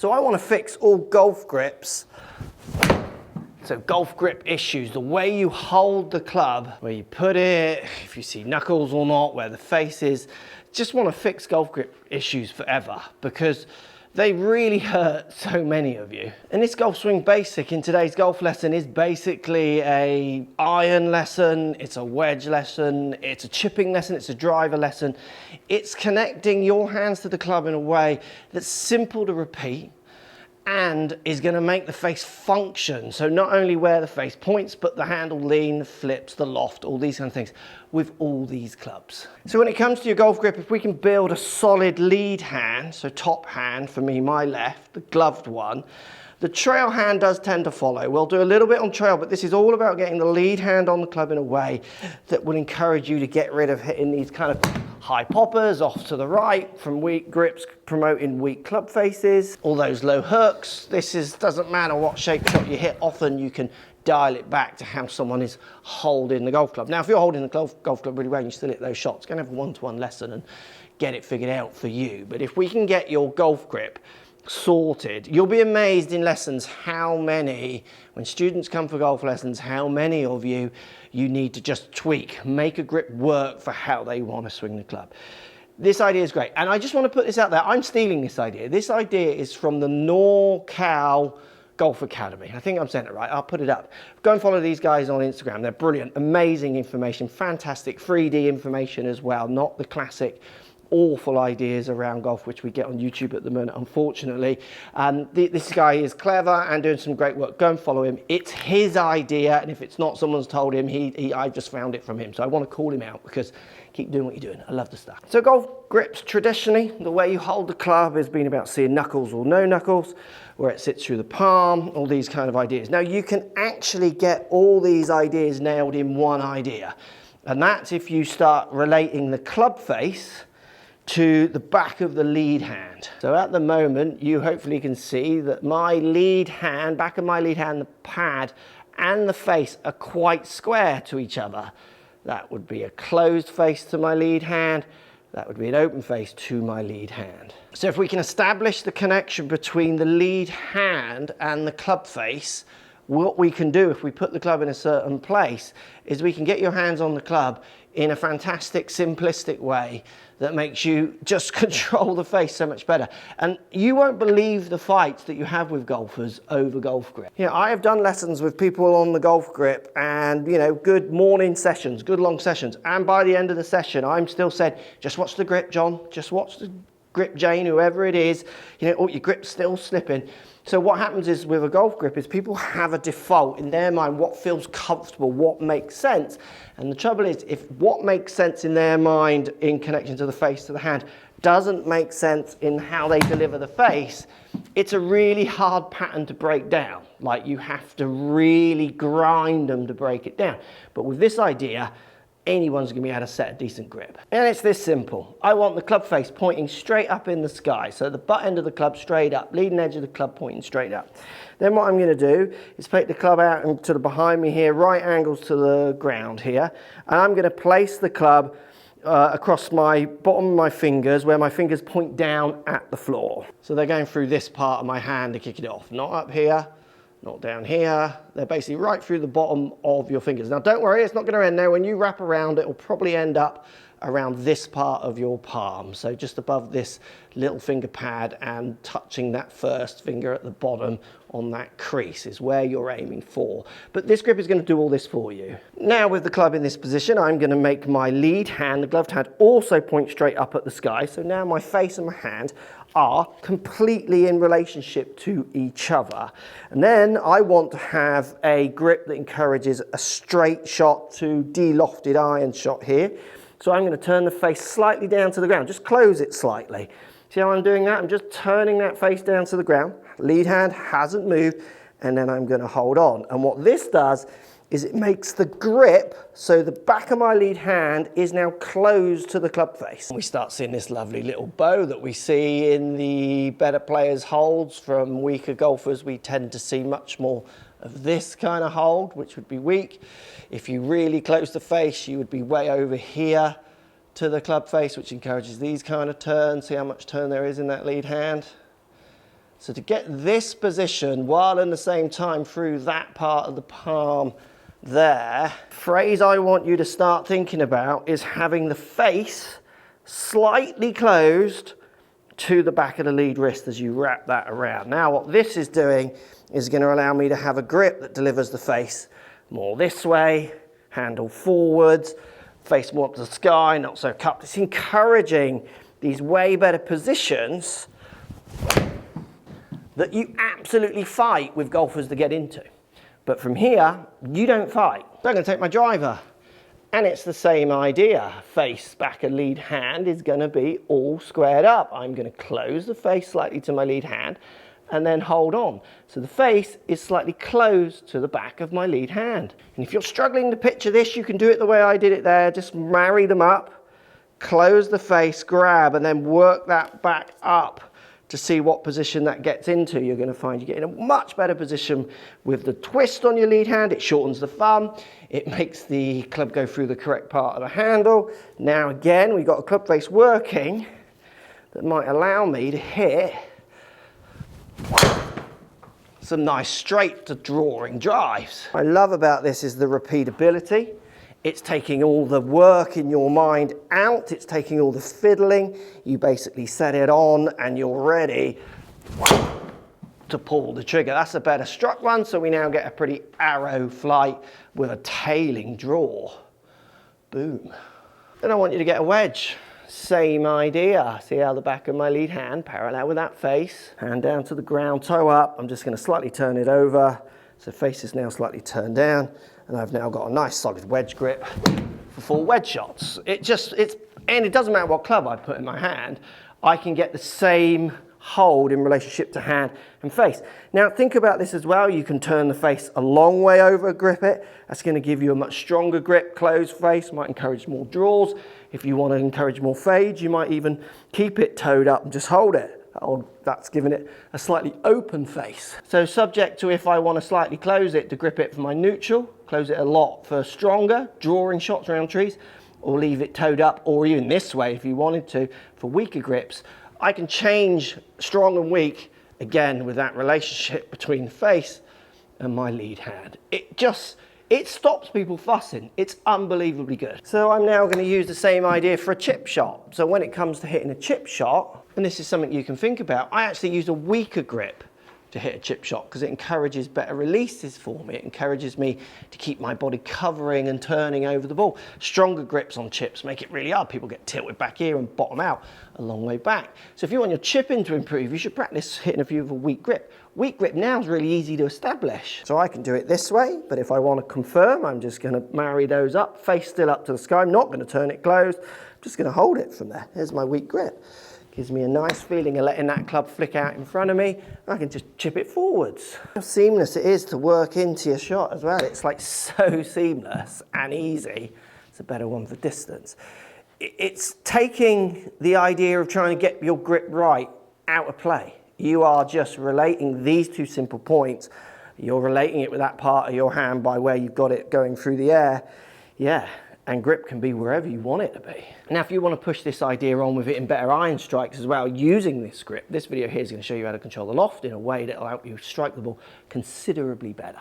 So I want to fix all golf grips. So golf grip issues, the way you hold the club, where you put it, if you see knuckles or not, where the face is. Just want to fix golf grip issues forever because they really hurt so many of you. And this Golf Swing Basic in today's golf lesson is basically a iron lesson, it's a wedge lesson, it's a chipping lesson, it's a driver lesson. It's connecting your hands to the club in a way that's simple to repeat and is going to make the face function. So not only where the face points, but the handle lean, the flips, the loft, all these kind of things with all these clubs. So when it comes to your golf grip, if we can build a solid lead hand, so top hand for me, my left, the gloved one, the trail hand does tend to follow. We'll do a little bit on trail, but this is all about getting the lead hand on the club in a way that will encourage you to get rid of hitting these kind of high poppers off to the right from weak grips, promoting weak club faces, all those low hooks. Doesn't matter what shape shot you hit, often you can dial it back to how someone is holding the golf club. Now, if you're holding the golf club really well and you still hit those shots, go and have a one-to-one lesson and get it figured out for you. But if we can get your golf grip sorted, you'll be amazed in lessons how many, when students come for golf lessons, how many of you need to just tweak, make a grip work for how they want to swing the club. This idea is great, and I just want to put this out there. I'm stealing this idea. This idea is from the NorCal Golf Academy. I think I'm saying it right. I'll put it up. Go and follow these guys on Instagram. They're brilliant, amazing information, fantastic 3D information as well, not the classic awful ideas around golf which we get on YouTube at the moment, unfortunately. This guy is clever and doing some great work. Go and follow him. It's his idea, and if it's not someone's told him, I just found it from him. So I want to call him out because keep doing what you're doing. I love the stuff. So golf grips, traditionally, the way you hold the club has been about seeing knuckles or no knuckles, where it sits through the palm, all these kind of ideas. Now you can actually get all these ideas nailed in one idea, and that's if you start relating the club face to the back of the lead hand. So at the moment, you hopefully can see that my lead hand, back of my lead hand, the pad and the face are quite square to each other. That would be a closed face to my lead hand. That would be an open face to my lead hand. So if we can establish the connection between the lead hand and the club face, what we can do if we put the club in a certain place is we can get your hands on the club in a fantastic, simplistic way that makes you just control the face so much better. And you won't believe the fights that you have with golfers over golf grip. You know, I have done lessons with people on the golf grip and, you know, good morning sessions, good long sessions. And by the end of the session, I'm still saying, just watch the grip, John, just watch the grip, Jane, whoever it is, you know, oh, your grip's still slipping. So what happens is with a golf grip is people have a default in their mind, what feels comfortable, what makes sense. And the trouble is, if what makes sense in their mind in connection to the face, to the hand, doesn't make sense in how they deliver the face, it's a really hard pattern to break down. Like you have to really grind them to break it down. But with this idea, anyone's going to be able to set a decent grip. And it's this simple. I want the club face pointing straight up in the sky. So the butt end of the club straight up, leading edge of the club pointing straight up. Then what I'm going to do is take the club out and to the behind me here, right angles to the ground here. And I'm going to place the club across my bottom of my fingers, where my fingers point down at the floor. So they're going through this part of my hand to kick it off. Not up here, not down here. They're basically right through the bottom of your fingers. Now don't worry, it's not going to end there. When you wrap around, it will probably end up around this part of your palm. So just above this little finger pad and touching that first finger at the bottom on that crease is where you're aiming for. But this grip is going to do all this for you. Now with the club in this position, I'm going to make my lead hand, the gloved hand, also point straight up at the sky. So now my face and my hand are completely in relationship to each other. And then I want to have a grip that encourages a straight shot to de-lofted iron shot here. So I'm going to turn the face slightly down to the ground, just close it slightly. See how I'm doing that? I'm just turning that face down to the ground. Lead hand hasn't moved, and then I'm going to hold on. And what this does is it makes the grip, so the back of my lead hand is now closed to the club face. We start seeing this lovely little bow that we see in the better players' holds. From weaker golfers, we tend to see much more of this kind of hold, which would be weak. If you really close the face, you would be way over here to the club face, which encourages these kind of turns. See how much turn there is in that lead hand? So to get this position while in the same time through that part of the palm there, phrase I want you to start thinking about is having the face slightly closed to the back of the lead wrist as you wrap that around. Now what this is doing is going to allow me to have a grip that delivers the face more this way, handle forwards, face more up to the sky, not so cupped. It's encouraging these way better positions that you absolutely fight with golfers to get into. But from here, you don't fight. So I'm going to take my driver. And it's the same idea. Face, back of lead hand is going to be all squared up. I'm going to close the face slightly to my lead hand and then hold on. So the face is slightly closed to the back of my lead hand. And if you're struggling to picture this, you can do it the way I did it there. Just marry them up, close the face, grab, and then work that back up to see what position that gets into. You're going to find you get in a much better position with the twist on your lead hand. It shortens the thumb. It makes the club go through the correct part of the handle. Now again, we've got a club face working that might allow me to hit some nice straight to drawing drives. What I love about this is the repeatability. It's taking all the work in your mind out. It's taking all the fiddling. You basically set it on and you're ready to pull the trigger. That's a better struck one. So we now get a pretty arrow flight with a tailing draw. Boom. Then I want you to get a wedge. Same idea. See how the back of my lead hand parallel with that face. Hand down to the ground, toe up. I'm just going to slightly turn it over. So face is now slightly turned down. And I've now got a nice solid wedge grip for 4 wedge shots. And it doesn't matter what club I put in my hand, I can get the same hold in relationship to hand and face. Now think about this as well. You can turn the face a long way over, grip it. That's going to give you a much stronger grip. Closed face might encourage more draws. If you want to encourage more fades, you might even keep it toed up and just hold it. That's giving it a slightly open face. So subject to if I want to slightly close it to grip it for my neutral, close it a lot for stronger, drawing shots around trees, or leave it toed up, or even this way if you wanted to, for weaker grips. I can change strong and weak, again, with that relationship between the face and my lead hand. It stops people fussing. It's unbelievably good. So I'm now going to use the same idea for a chip shot. So when it comes to hitting a chip shot, and this is something you can think about, I actually use a weaker grip to hit a chip shot because it encourages better releases for me. It encourages me to keep my body covering and turning over the ball. Stronger grips on chips make it really hard. People get tilted back here and bottom out a long way back. So if you want your chipping to improve, you should practice hitting a few with a weak grip. Weak grip now is really easy to establish. So I can do it this way, but if I want to confirm, I'm just going to marry those up, face still up to the sky. I'm not going to turn it closed. I'm just going to hold it from there. Here's my weak grip. Gives me a nice feeling of letting that club flick out in front of me. I can just chip it forwards. How seamless it is to work into your shot as well. It's like so seamless and easy. It's a better one for distance. It's taking the idea of trying to get your grip right out of play. You are just relating these 2 simple points. You're relating it with that part of your hand by where you've got it going through the air. Yeah. And grip can be wherever you want it to be. Now, if you want to push this idea on with it in better iron strikes as well, using this grip, this video here is going to show you how to control the loft in a way that will help you strike the ball considerably better.